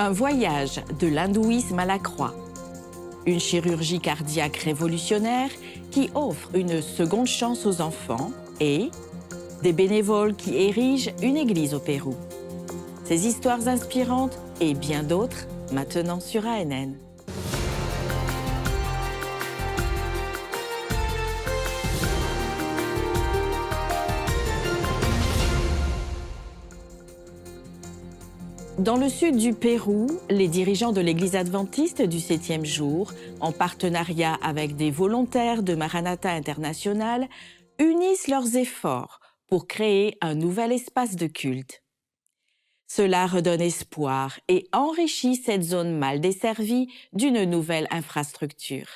Un voyage de l'hindouisme à la croix. Une chirurgie cardiaque révolutionnaire qui offre une seconde chance aux enfants et des bénévoles qui érigent une église au Pérou. Ces histoires inspirantes et bien d'autres maintenant sur ANN. Dans le sud du Pérou, les dirigeants de l'Église adventiste du 7e jour, en partenariat avec des volontaires de Maranatha International, unissent leurs efforts pour créer un nouvel espace de culte. Cela redonne espoir et enrichit cette zone mal desservie d'une nouvelle infrastructure.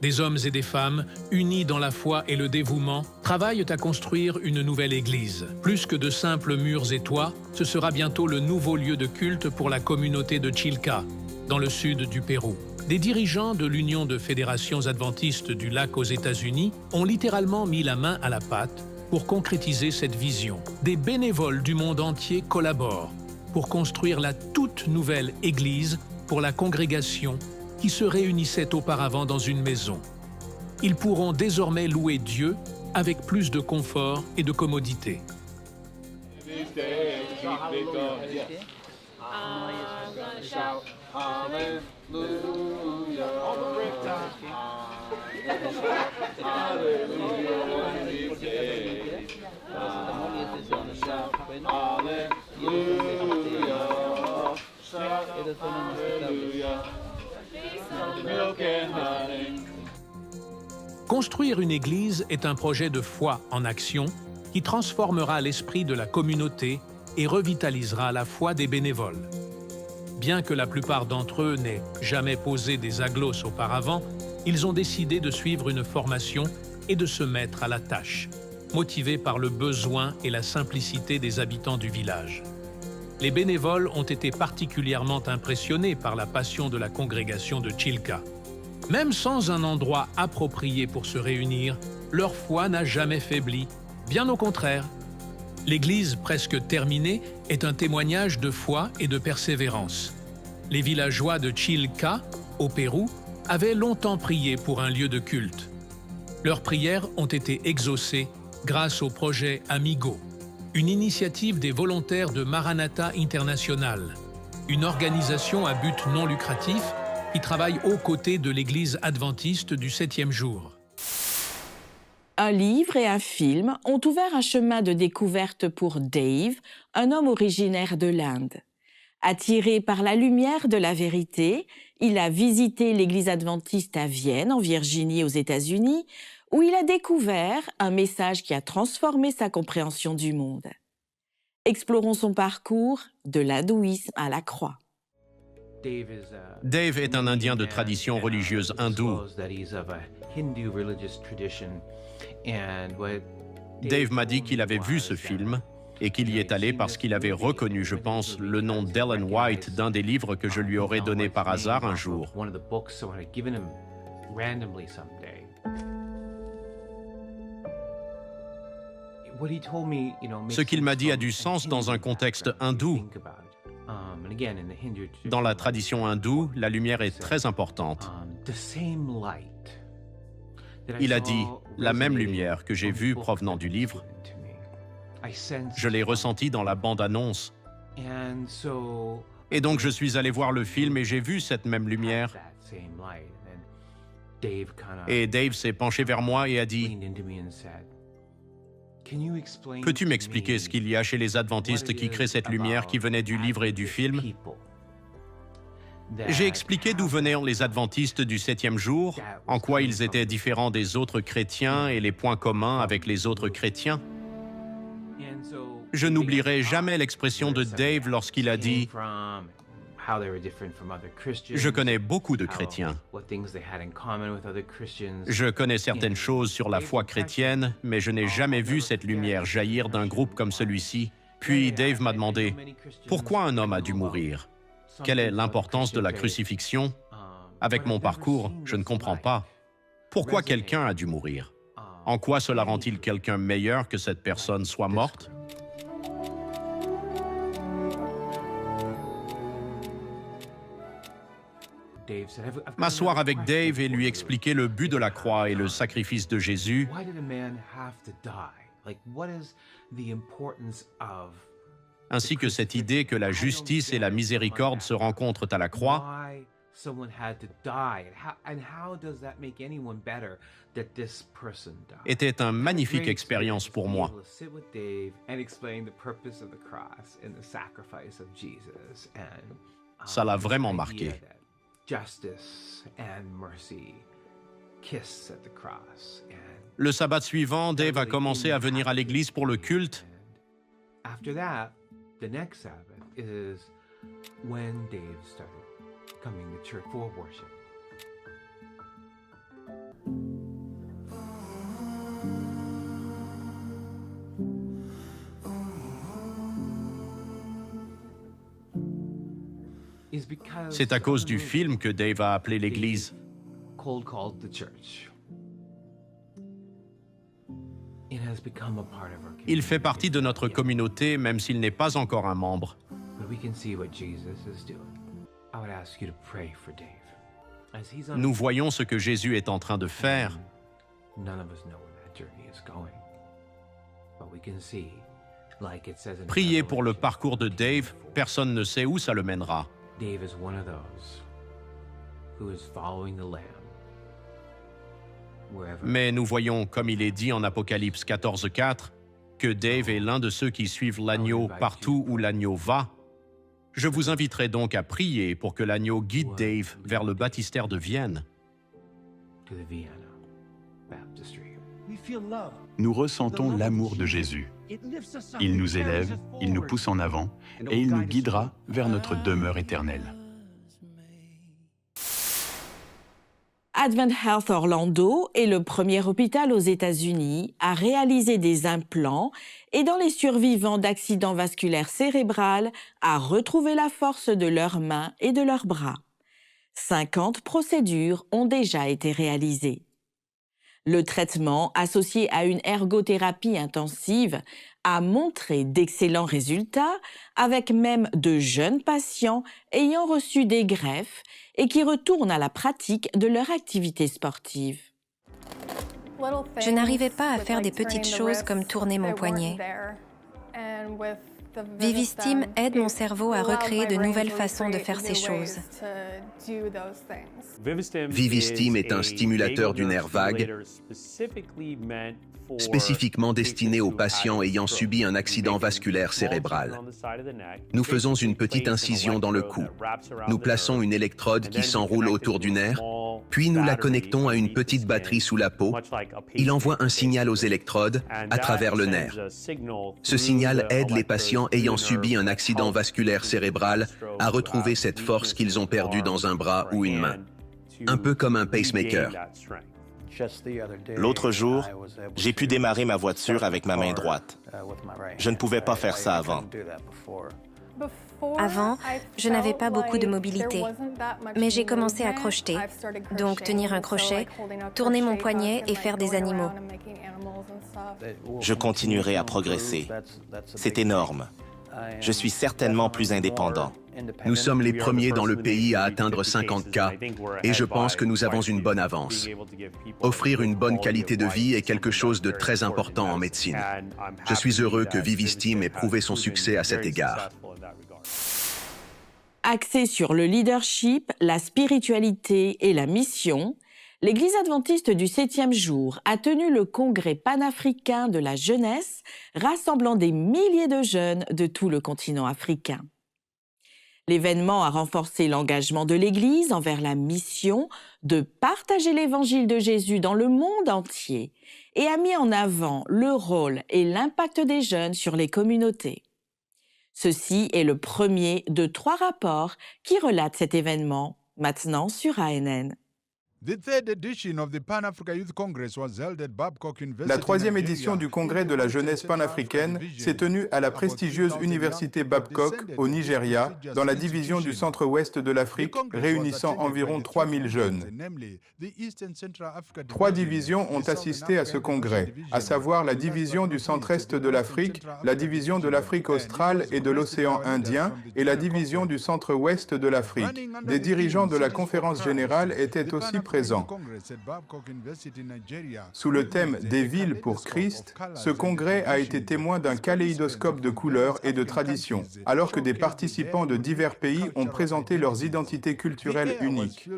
Des hommes et des femmes, unis dans la foi et le dévouement, travaillent à construire une nouvelle église. Plus que de simples murs et toits, ce sera bientôt le nouveau lieu de culte pour la communauté de Chilca, dans le sud du Pérou. Des dirigeants de l'Union de fédérations adventistes du lac aux États-Unis ont littéralement mis la main à la pâte pour concrétiser cette vision. Des bénévoles du monde entier collaborent pour construire la toute nouvelle église pour la congrégation qui se réunissaient auparavant dans une maison. Ils pourront désormais louer Dieu avec plus de confort et de commodité. Construire une église est un projet de foi en action qui transformera l'esprit de la communauté et revitalisera la foi des bénévoles. Bien que la plupart d'entre eux n'aient jamais posé des aglos auparavant, ils ont décidé de suivre une formation et de se mettre à la tâche, motivés par le besoin et la simplicité des habitants du village. Les bénévoles ont été particulièrement impressionnés par la passion de la congrégation de Chilca. Même sans un endroit approprié pour se réunir, leur foi n'a jamais faibli, bien au contraire. L'église presque terminée est un témoignage de foi et de persévérance. Les villageois de Chilca, au Pérou, avaient longtemps prié pour un lieu de culte. Leurs prières ont été exaucées grâce au projet Amigo, une initiative des volontaires de Maranatha International, une organisation à but non lucratif qui travaille aux côtés de l'Église adventiste du 7e jour. Un livre et un film ont ouvert un chemin de découverte pour Dave, un homme originaire de l'Inde. Attiré par la lumière de la vérité, il a visité l'Église adventiste à Vienne, en Virginie, aux États-Unis, où il a découvert un message qui a transformé sa compréhension du monde. Explorons son parcours de l'hindouisme à la croix. Dave est un Indien de tradition religieuse hindoue. Dave m'a dit qu'il avait vu ce film et qu'il y est allé parce qu'il avait reconnu, je pense, le nom d'Ellen White d'un des livres que je lui aurais donné par hasard un jour. Ce qu'il m'a dit a du sens dans un contexte hindou. Dans la tradition hindoue, la lumière est très importante. Il a dit, la même lumière que j'ai vue provenant du livre, je l'ai ressentie dans la bande-annonce. Et donc je suis allé voir le film et j'ai vu cette même lumière. Et Dave s'est penché vers moi et a dit, peux-tu m'expliquer ce qu'il y a chez les adventistes qui créent cette lumière qui venait du livre et du film? J'ai expliqué d'où venaient les adventistes du 7e jour, en quoi ils étaient différents des autres chrétiens et les points communs avec les autres chrétiens. Je n'oublierai jamais l'expression de Dave lorsqu'il a dit « Je connais beaucoup de chrétiens. Je connais certaines choses sur la foi chrétienne, mais je n'ai jamais vu cette lumière jaillir d'un groupe comme celui-ci. » Puis Dave m'a demandé « Pourquoi un homme a dû mourir? Quelle est l'importance de la crucifixion? Avec mon parcours, je ne comprends pas. Pourquoi quelqu'un a dû mourir? En quoi cela rend-il quelqu'un meilleur que cette personne soit morte? » M'asseoir avec Dave et lui expliquer le but de la croix et le sacrifice de Jésus, ainsi que cette idée que la justice et la miséricorde se rencontrent à la croix, était une magnifique expérience pour moi. Ça l'a vraiment marqué. Le sabbat suivant, Dave a commencé à venir à l'église pour le culte. C'est à cause du film que Dave a appelé l'église. Il fait partie de notre communauté, même s'il n'est pas encore un membre. Nous voyons ce que Jésus est en train de faire. Priez pour le parcours de Dave, personne ne sait où ça le mènera. Mais nous voyons, comme il est dit en Apocalypse 14:4, que Dave est l'un de ceux qui suivent l'agneau partout où l'agneau va. Je vous inviterai donc à prier pour que l'agneau guide Dave vers le baptistère de Vienne. Nous ressentons l'amour de Jésus. Il nous élève, il nous pousse en avant et il nous guidera vers notre demeure éternelle. Advent Health Orlando est le premier hôpital aux États-Unis à réaliser des implants, aidant les survivants d'accidents vasculaires cérébraux à retrouver la force de leurs mains et de leurs bras. 50 procédures ont déjà été réalisées. Le traitement, associé à une ergothérapie intensive, a montré d'excellents résultats, avec même de jeunes patients ayant reçu des greffes et qui retournent à la pratique de leur activité sportive. Je n'arrivais pas à faire des petites choses comme tourner mon poignet. Vivistim aide mon cerveau à recréer de nouvelles façons de faire ces choses. Vivistim est un stimulateur du nerf vague spécifiquement destiné aux patients ayant subi un accident vasculaire cérébral. Nous faisons une petite incision dans le cou. Nous plaçons une électrode qui s'enroule autour du nerf, puis nous la connectons à une petite batterie sous la peau. Il envoie un signal aux électrodes à travers le nerf. Ce signal aide les patients ayant subi un accident vasculaire cérébral à retrouver cette force qu'ils ont perdue dans un bras ou une main. Un peu comme un pacemaker. L'autre jour, j'ai pu démarrer ma voiture avec ma main droite. Je ne pouvais pas faire ça avant. Avant, je n'avais pas beaucoup de mobilité, mais j'ai commencé à crocheter, donc tenir un crochet, tourner mon poignet et faire des animaux. Je continuerai à progresser. C'est énorme. Je suis certainement plus indépendant. Nous sommes les premiers dans le pays à atteindre 50 cas et je pense que nous avons une bonne avance. Offrir une bonne qualité de vie est quelque chose de très important en médecine. Je suis heureux que Vivistim ait prouvé son succès à cet égard. Axée sur le leadership, la spiritualité et la mission, l'Église adventiste du 7e jour a tenu le congrès panafricain de la jeunesse, rassemblant des milliers de jeunes de tout le continent africain. L'événement a renforcé l'engagement de l'Église envers la mission de partager l'Évangile de Jésus dans le monde entier et a mis en avant le rôle et l'impact des jeunes sur les communautés. Ceci est le premier de 3 rapports qui relatent cet événement, maintenant sur ANN. La troisième édition du Congrès de la jeunesse panafricaine s'est tenue à la prestigieuse université Babcock au Nigeria, dans la division du centre-ouest de l'Afrique, réunissant environ 3000 jeunes. 3 divisions ont assisté à ce congrès, à savoir la division du centre-est de l'Afrique, la division de l'Afrique australe et de l'océan Indien et la division du centre-ouest de l'Afrique. Des dirigeants de la conférence générale étaient aussi présents. Sous le thème « Des villes pour Christ », ce congrès a été témoin d'un kaléidoscope de couleurs et de traditions, alors que des participants de divers pays ont présenté leurs identités culturelles uniques.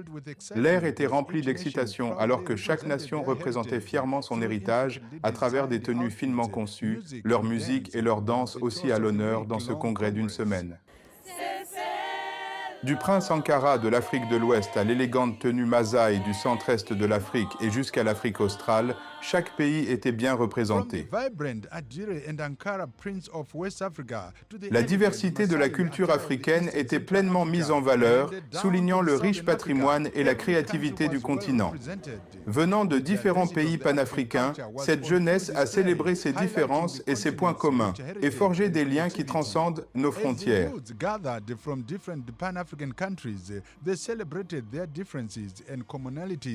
L'air était rempli d'excitation, alors que chaque nation représentait fièrement son héritage à travers des tenues finement conçues, leur musique et leur danse aussi à l'honneur dans ce congrès d'une semaine. Du prince Ankara de l'Afrique de l'Ouest à l'élégante tenue Maasai du centre-est de l'Afrique et jusqu'à l'Afrique australe, chaque pays était bien représenté. La diversité de la culture africaine était pleinement mise en valeur, soulignant le riche patrimoine et la créativité du continent. Venant de différents pays panafricains, cette jeunesse a célébré ses différences et ses points communs et forgé des liens qui transcendent nos frontières.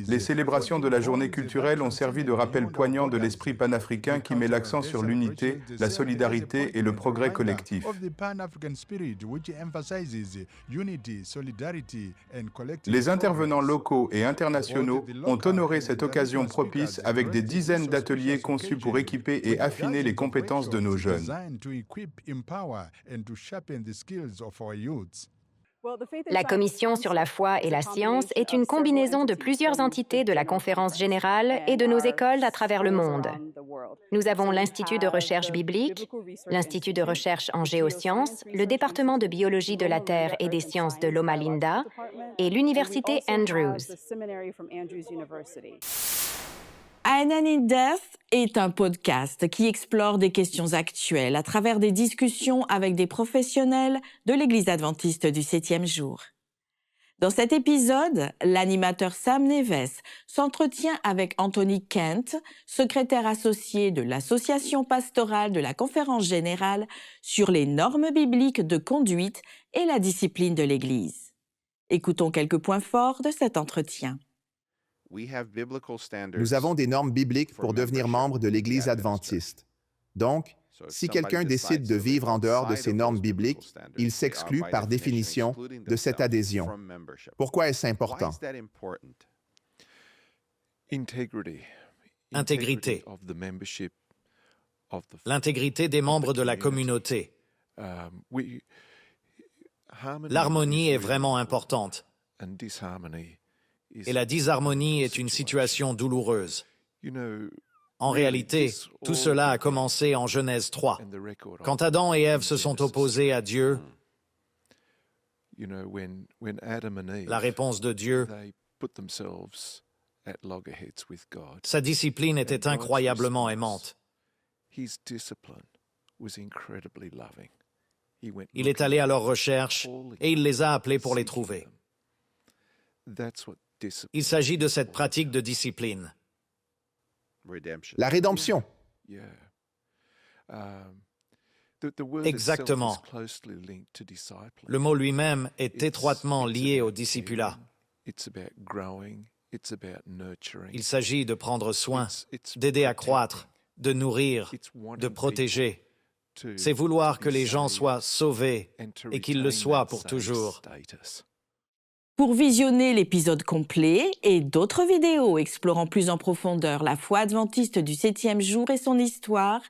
Les célébrations de la journée culturelle ont servi de rappel poignant de l'esprit panafricain qui met l'accent sur l'unité, la solidarité et le progrès collectif. Les intervenants locaux et internationaux ont honoré cette occasion propice avec des dizaines d'ateliers conçus pour équiper et affiner les compétences de nos jeunes. La Commission sur la foi et la science est une combinaison de plusieurs entités de la Conférence générale et de nos écoles à travers le monde. Nous avons l'Institut de recherche biblique, l'Institut de recherche en géosciences, le département de biologie de la Terre et des sciences de Loma Linda et l'Université Andrews. An in Death est un podcast qui explore des questions actuelles à travers des discussions avec des professionnels de l'Église adventiste du 7e jour. Dans cet épisode, l'animateur Sam Neves s'entretient avec Anthony Kent, secrétaire associé de l'Association pastorale de la Conférence générale sur les normes bibliques de conduite et la discipline de l'Église. Écoutons quelques points forts de cet entretien. Nous avons des normes bibliques pour devenir membre de l'Église adventiste. Donc, si quelqu'un décide de vivre en dehors de ces normes bibliques, il s'exclut par définition de cette adhésion. Pourquoi est-ce important? Intégrité. L'intégrité des membres de la communauté. L'harmonie est vraiment importante. Et la disharmonie est une situation douloureuse. En réalité, tout cela a commencé en Genèse 3. Quand Adam et Ève se sont opposés à Dieu, la réponse de Dieu, sa discipline était incroyablement aimante. Il est allé à leur recherche et il les a appelés pour les trouver. Il s'agit de cette pratique de discipline. La rédemption. Exactement. Le mot lui-même est étroitement lié au discipulat. Il s'agit de prendre soin, d'aider à croître, de nourrir, de protéger. C'est vouloir que les gens soient sauvés et qu'ils le soient pour toujours. Pour visionner l'épisode complet et d'autres vidéos explorant plus en profondeur la foi adventiste du 7e jour et son histoire,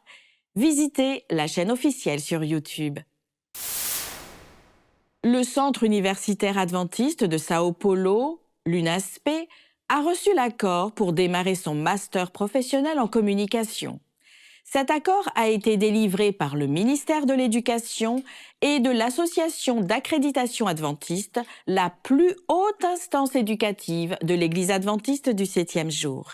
visitez la chaîne officielle sur YouTube. Le Centre universitaire adventiste de Sao Paulo, l'UNASP, a reçu l'accord pour démarrer son master professionnel en communication. Cet accord a été délivré par le ministère de l'Éducation et de l'Association d'accréditation adventiste, la plus haute instance éducative de l'Église adventiste du 7e jour.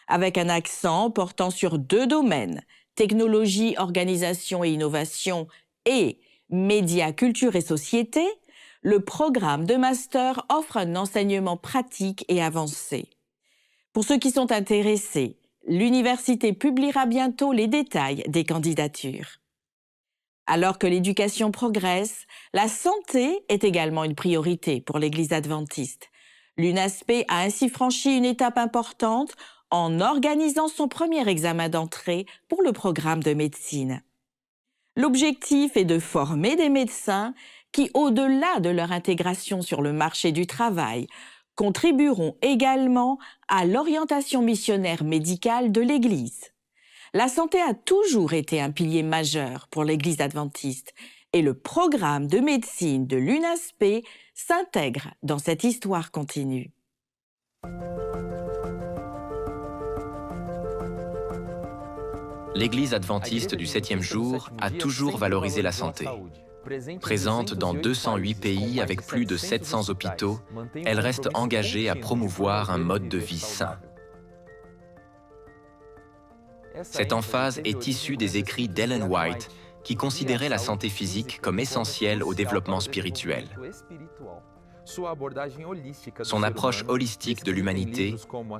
Avec un accent portant sur 2 domaines, technologie, organisation et innovation et médias, culture et société, le programme de master offre un enseignement pratique et avancé. Pour ceux qui sont intéressés, l'université publiera bientôt les détails des candidatures. Alors que l'éducation progresse, la santé est également une priorité pour l'Église adventiste. L'UNASP a ainsi franchi une étape importante en organisant son premier examen d'entrée pour le programme de médecine. L'objectif est de former des médecins qui, au-delà de leur intégration sur le marché du travail, contribueront également à l'orientation missionnaire médicale de l'Église. La santé a toujours été un pilier majeur pour l'Église adventiste et le programme de médecine de l'UNASP s'intègre dans cette histoire continue. L'Église adventiste du 7e jour a toujours valorisé la santé. Présente dans 208 pays avec plus de 700 hôpitaux, elle reste engagée à promouvoir un mode de vie sain. Cette emphase est issue des écrits d'Ellen White, qui considérait la santé physique comme essentielle au développement spirituel. Son approche holistique de l'humanité,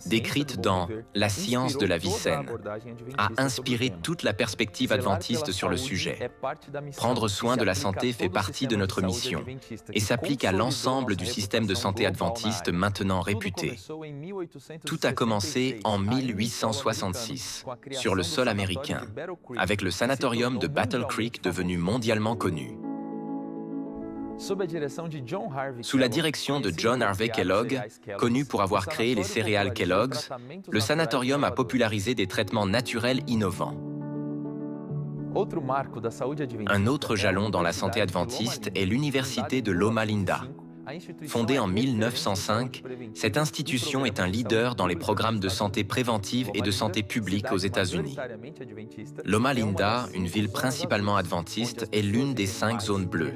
décrite dans « La science de la vie saine », a inspiré toute la perspective adventiste sur le sujet. Prendre soin de la santé fait partie de notre mission et s'applique à l'ensemble du système de santé adventiste maintenant réputé. Tout a commencé en 1866, sur le sol américain, avec le sanatorium de Battle Creek devenu mondialement connu. Sous la direction de John Harvey Kellogg, connu pour avoir créé les céréales Kellogg's, le sanatorium a popularisé des traitements naturels innovants. Un autre jalon dans la santé adventiste est l'Université de Loma Linda. Fondée en 1905, cette institution est un leader dans les programmes de santé préventive et de santé publique aux États-Unis. Loma Linda, une ville principalement adventiste, est l'une des 5 zones bleues.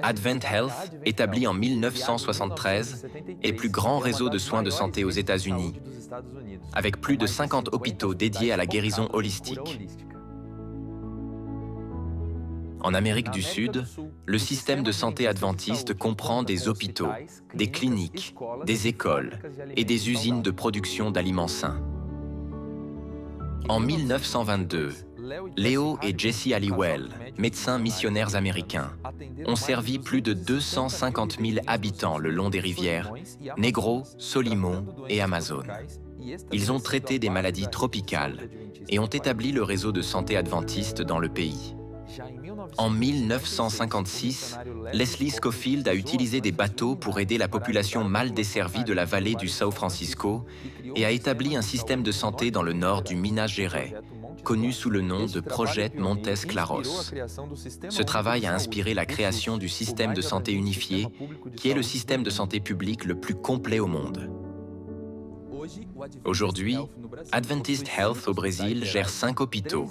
Advent Health, établi en 1973, est le plus grand réseau de soins de santé aux États-Unis, avec plus de 50 hôpitaux dédiés à la guérison holistique. En Amérique du Sud, le système de santé adventiste comprend des hôpitaux, des cliniques, des écoles et des usines de production d'aliments sains. En 1922, Leo et Jesse Halliwell, médecins missionnaires américains, ont servi plus de 250 000 habitants le long des rivières Negro, Solimon et Amazon. Ils ont traité des maladies tropicales et ont établi le réseau de santé adventiste dans le pays. En 1956, Leslie Scofield a utilisé des bateaux pour aider la population mal desservie de la vallée du São Francisco et a établi un système de santé dans le nord du Minas Gerais, connu sous le nom de Projet Montes Claros. Ce travail a inspiré la création du système de santé unifié, qui est le système de santé publique le plus complet au monde. Aujourd'hui, Adventist Health au Brésil gère 5 hôpitaux,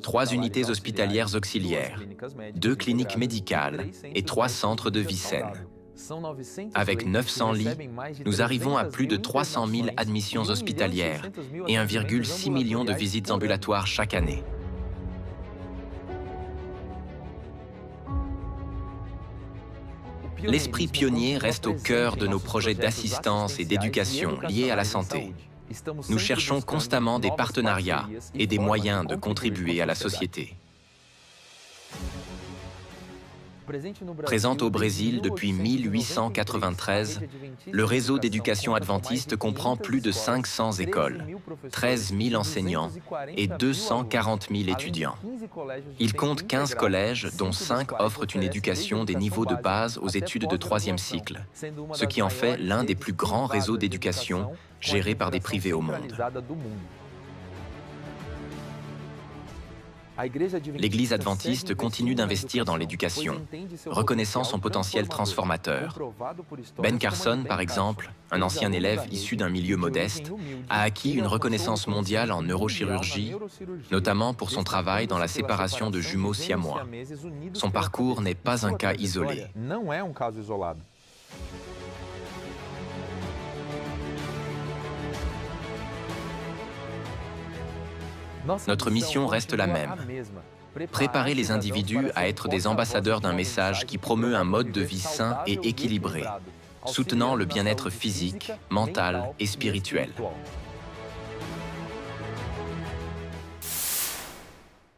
3 unités hospitalières auxiliaires, 2 cliniques médicales et 3 centres de vie saine. Avec 900 lits, nous arrivons à plus de 300 000 admissions hospitalières et 1,6 million de visites ambulatoires chaque année. L'esprit pionnier reste au cœur de nos projets d'assistance et d'éducation liés à la santé. Nous cherchons constamment des partenariats et des moyens de contribuer à la société. Présente au Brésil depuis 1893, le réseau d'éducation adventiste comprend plus de 500 écoles, 13 000 enseignants et 240 000 étudiants. Il compte 15 collèges, dont 5 offrent une éducation des niveaux de base aux études de 3e cycle, ce qui en fait l'un des plus grands réseaux d'éducation gérés par des privés au monde. L'Église adventiste continue d'investir dans l'éducation, reconnaissant son potentiel transformateur. Ben Carson, par exemple, un ancien élève issu d'un milieu modeste, a acquis une reconnaissance mondiale en neurochirurgie, notamment pour son travail dans la séparation de jumeaux siamois. Son parcours n'est pas un cas isolé. Notre mission reste la même, Préparer les individus à être des ambassadeurs d'un message qui promeut un mode de vie sain et équilibré, soutenant le bien-être physique, mental et spirituel.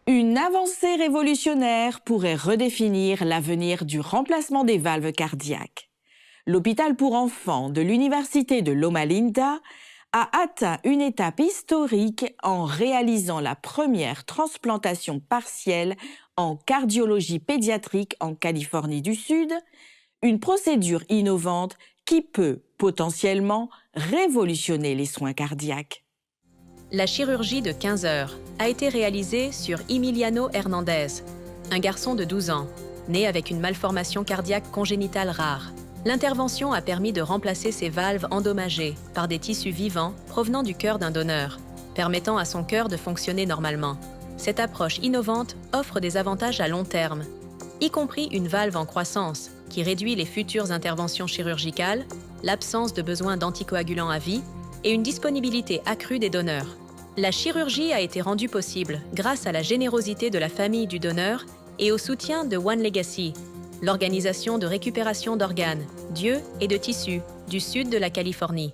Une avancée révolutionnaire pourrait redéfinir l'avenir du remplacement des valves cardiaques. L'hôpital pour enfants de l'Université de Loma Linda a atteint une étape historique en réalisant la première transplantation partielle en cardiologie pédiatrique en Californie du Sud, une procédure innovante qui peut potentiellement révolutionner les soins cardiaques. La chirurgie de 15 heures a été réalisée sur Emiliano Hernandez, un garçon de 12 ans, né avec une malformation cardiaque congénitale rare. L'intervention a permis de remplacer ses valves endommagées par des tissus vivants provenant du cœur d'un donneur, permettant à son cœur de fonctionner normalement. Cette approche innovante offre des avantages à long terme, y compris une valve en croissance qui réduit les futures interventions chirurgicales, l'absence de besoin d'anticoagulants à vie et une disponibilité accrue des donneurs. La chirurgie a été rendue possible grâce à la générosité de la famille du donneur et au soutien de One Legacy, l'organisation de récupération d'organes, d'yeux et de tissus du sud de la Californie.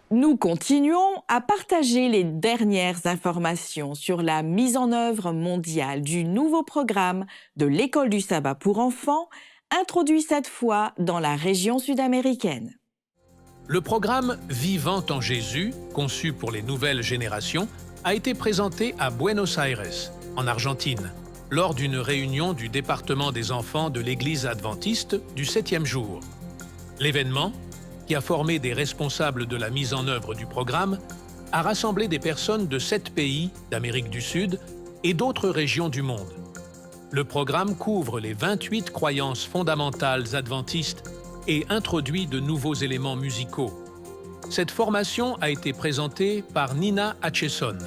Nous continuons à partager les dernières informations sur la mise en œuvre mondiale du nouveau programme de l'École du sabbat pour enfants, introduit cette fois dans la région sud-américaine. Le programme Vivant en Jésus, conçu pour les nouvelles générations, a été présenté à Buenos Aires, en Argentine, lors d'une réunion du département des enfants de l'Église adventiste du 7e jour. L'événement, qui a formé des responsables de la mise en œuvre du programme, a rassemblé des personnes de 7 pays d'Amérique du Sud et d'autres régions du monde. Le programme couvre les 28 croyances fondamentales adventistes et introduit de nouveaux éléments musicaux. Cette formation a été présentée par Nina Acheson,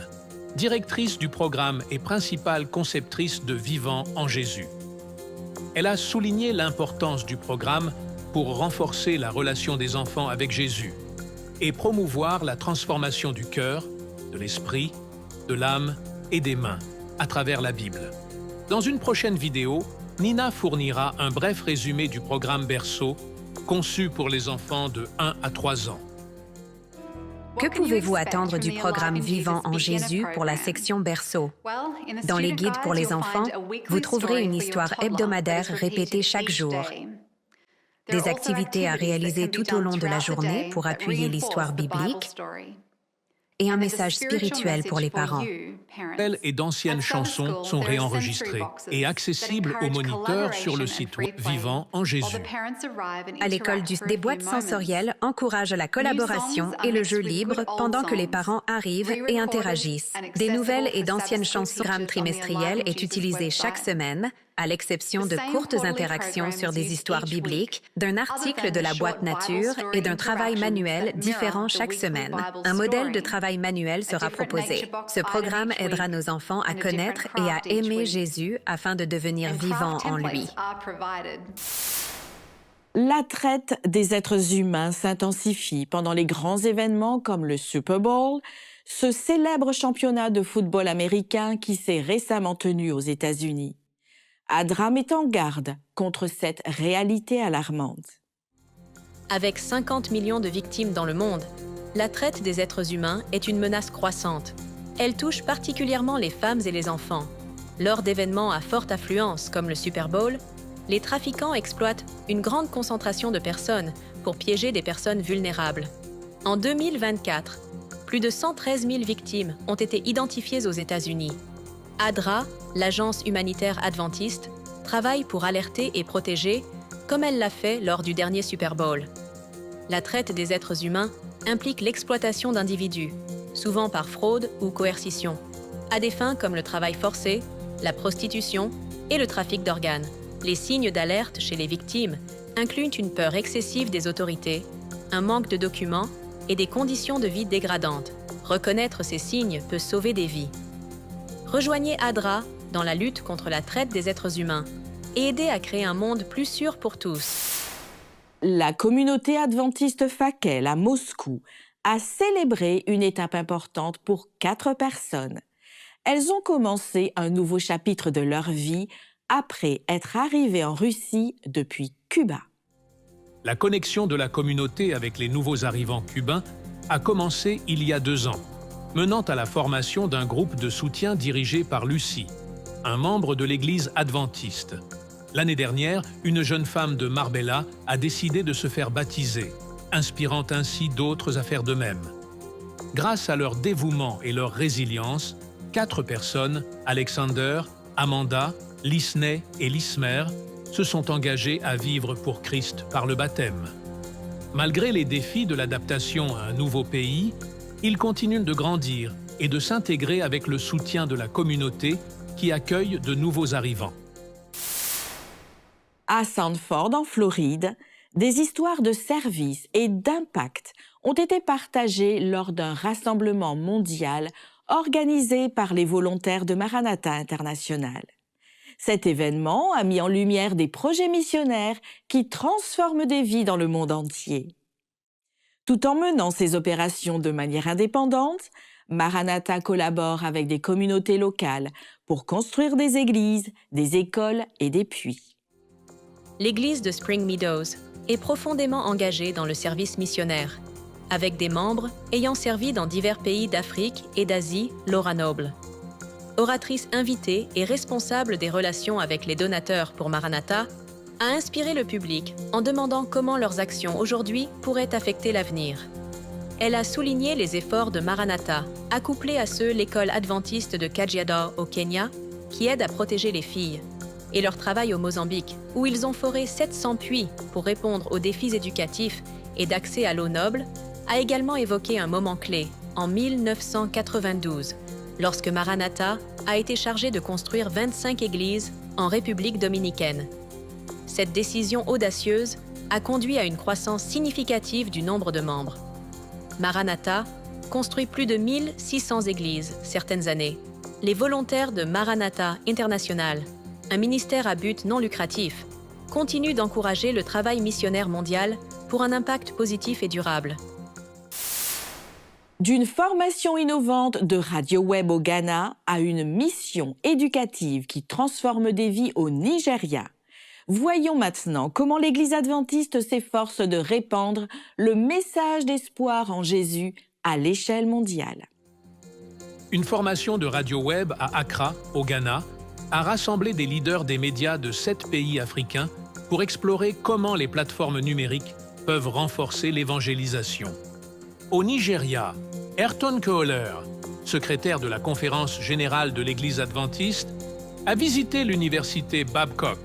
directrice du programme et principale conceptrice de Vivant en Jésus. Elle a souligné l'importance du programme pour renforcer la relation des enfants avec Jésus et promouvoir la transformation du cœur, de l'esprit, de l'âme et des mains à travers la Bible. Dans une prochaine vidéo, Nina fournira un bref résumé du programme Berceau, conçu pour les enfants de 1 à 3 ans. Que pouvez-vous attendre du programme Vivant en Jésus pour la section Berceau? Dans les guides pour les enfants, vous trouverez une histoire hebdomadaire répétée chaque jour. Des activités à réaliser tout au long de la journée pour appuyer l'histoire biblique et un message spirituel pour les parents. Et d'anciennes chansons sont réenregistrées et accessibles aux moniteurs sur le site web Vivant en Jésus. À l'école des boîtes sensorielles encouragent la collaboration et le jeu libre pendant que les parents arrivent et interagissent. Des nouvelles et d'anciennes chansons. Le programme trimestriel est utilisé chaque semaine, à l'exception de courtes interactions sur des histoires bibliques, d'un article de la boîte nature et d'un travail manuel différent chaque semaine. Un modèle de travail manuel sera proposé. Ce programme aidera nos enfants à connaître et à aimer Jésus afin de devenir vivants en lui. La traite des êtres humains s'intensifie pendant les grands événements comme le Super Bowl, ce célèbre championnat de football américain qui s'est récemment tenu aux États-Unis. ADRA met en garde contre cette réalité alarmante. Avec 50 millions de victimes dans le monde, la traite des êtres humains est une menace croissante. Elle touche particulièrement les femmes et les enfants. Lors d'événements à forte affluence comme le Super Bowl, les trafiquants exploitent une grande concentration de personnes pour piéger des personnes vulnérables. En 2024, plus de 113 000 victimes ont été identifiées aux États-Unis. ADRA, l'agence humanitaire adventiste, travaille pour alerter et protéger, comme elle l'a fait lors du dernier Super Bowl. La traite des êtres humains implique l'exploitation d'individus, souvent par fraude ou coercition, à des fins comme le travail forcé, la prostitution et le trafic d'organes. Les signes d'alerte chez les victimes incluent une peur excessive des autorités, un manque de documents et des conditions de vie dégradantes. Reconnaître ces signes peut sauver des vies. Rejoignez ADRA dans la lutte contre la traite des êtres humains et aidez à créer un monde plus sûr pour tous. La communauté adventiste Fakel à Moscou a célébré une étape importante pour 4 personnes. elles ont commencé un nouveau chapitre de leur vie après être arrivées en Russie depuis Cuba. La connexion de la communauté avec les nouveaux arrivants cubains a commencé il y a 2 ans, menant à la formation d'un groupe de soutien dirigé par Lucie, un membre de l'Église adventiste. L'année dernière, une jeune femme de Marbella a décidé de se faire baptiser, inspirant ainsi d'autres à faire de même. Grâce à leur dévouement et leur résilience, 4 personnes, Alexander, Amanda, Lisney et Lismer, se sont engagées à vivre pour Christ par le baptême. Malgré les défis de l'adaptation à un nouveau pays, ils continuent de grandir et de s'intégrer avec le soutien de la communauté qui accueille de nouveaux arrivants. À Sanford, en Floride, des histoires de service et d'impact ont été partagées lors d'un rassemblement mondial organisé par les volontaires de Maranatha International. Cet événement a mis en lumière des projets missionnaires qui transforment des vies dans le monde entier. Tout en menant ces opérations de manière indépendante, Maranatha collabore avec des communautés locales pour construire des églises, des écoles et des puits. L'église de Spring Meadows est profondément engagée dans le service missionnaire, avec des membres ayant servi dans divers pays d'Afrique et d'Asie, Laura Noble. Oratrice invitée et responsable des relations avec les donateurs pour Maranatha, a inspiré le public en demandant comment leurs actions aujourd'hui pourraient affecter l'avenir. Elle a souligné les efforts de Maranatha, accouplés à ceux de l'école adventiste de Kajiado au Kenya, qui aide à protéger les filles, et leur travail au Mozambique, où ils ont foré 700 puits pour répondre aux défis éducatifs et d'accès à l'eau noble, a également évoqué un moment clé, en 1992, lorsque Maranatha a été chargé de construire 25 églises en République dominicaine. Cette décision audacieuse a conduit à une croissance significative du nombre de membres. Maranatha construit plus de 1600 églises certaines années. Les volontaires de Maranatha International, un ministère à but non lucratif, continuent d'encourager le travail missionnaire mondial pour un impact positif et durable. D'une formation innovante de Radio Web au Ghana à une mission éducative qui transforme des vies au Nigeria, voyons maintenant comment l'Église adventiste s'efforce de répandre le message d'espoir en Jésus à l'échelle mondiale. Une formation de Radio Web à Accra, au Ghana, a rassemblé des leaders des médias de 7 pays africains pour explorer comment les plateformes numériques peuvent renforcer l'évangélisation. Au Nigeria, Ayrton Kohler, secrétaire de la conférence générale de l'Église adventiste, a visité l'université Babcock,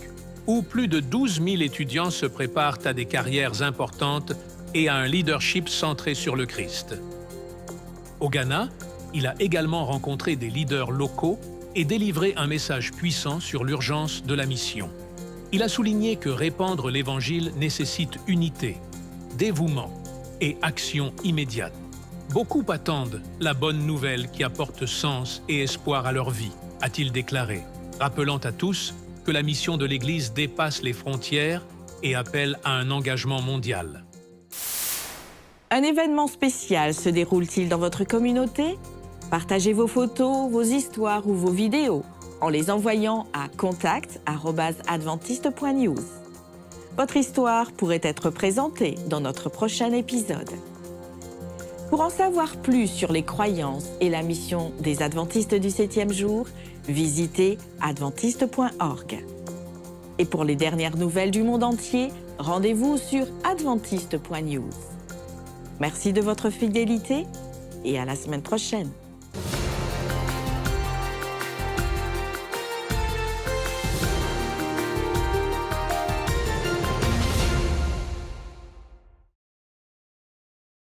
où plus de 12 000 étudiants se préparent à des carrières importantes et à un leadership centré sur le Christ. Au Ghana, il a également rencontré des leaders locaux et délivré un message puissant sur l'urgence de la mission. Il a souligné que répandre l'Évangile nécessite unité, dévouement et action immédiate. Beaucoup attendent la bonne nouvelle qui apporte sens et espoir à leur vie, a-t-il déclaré, rappelant à tous que la mission de l'Église dépasse les frontières et appelle à un engagement mondial. Un événement spécial se déroule-t-il dans votre communauté? Partagez vos photos, vos histoires ou vos vidéos en les envoyant à contact@adventiste.news. Votre histoire pourrait être présentée dans notre prochain épisode. Pour en savoir plus sur les croyances et la mission des adventistes du 7e jour, visitez adventiste.org. Et pour les dernières nouvelles du monde entier, rendez-vous sur adventiste.news. Merci de votre fidélité et à la semaine prochaine.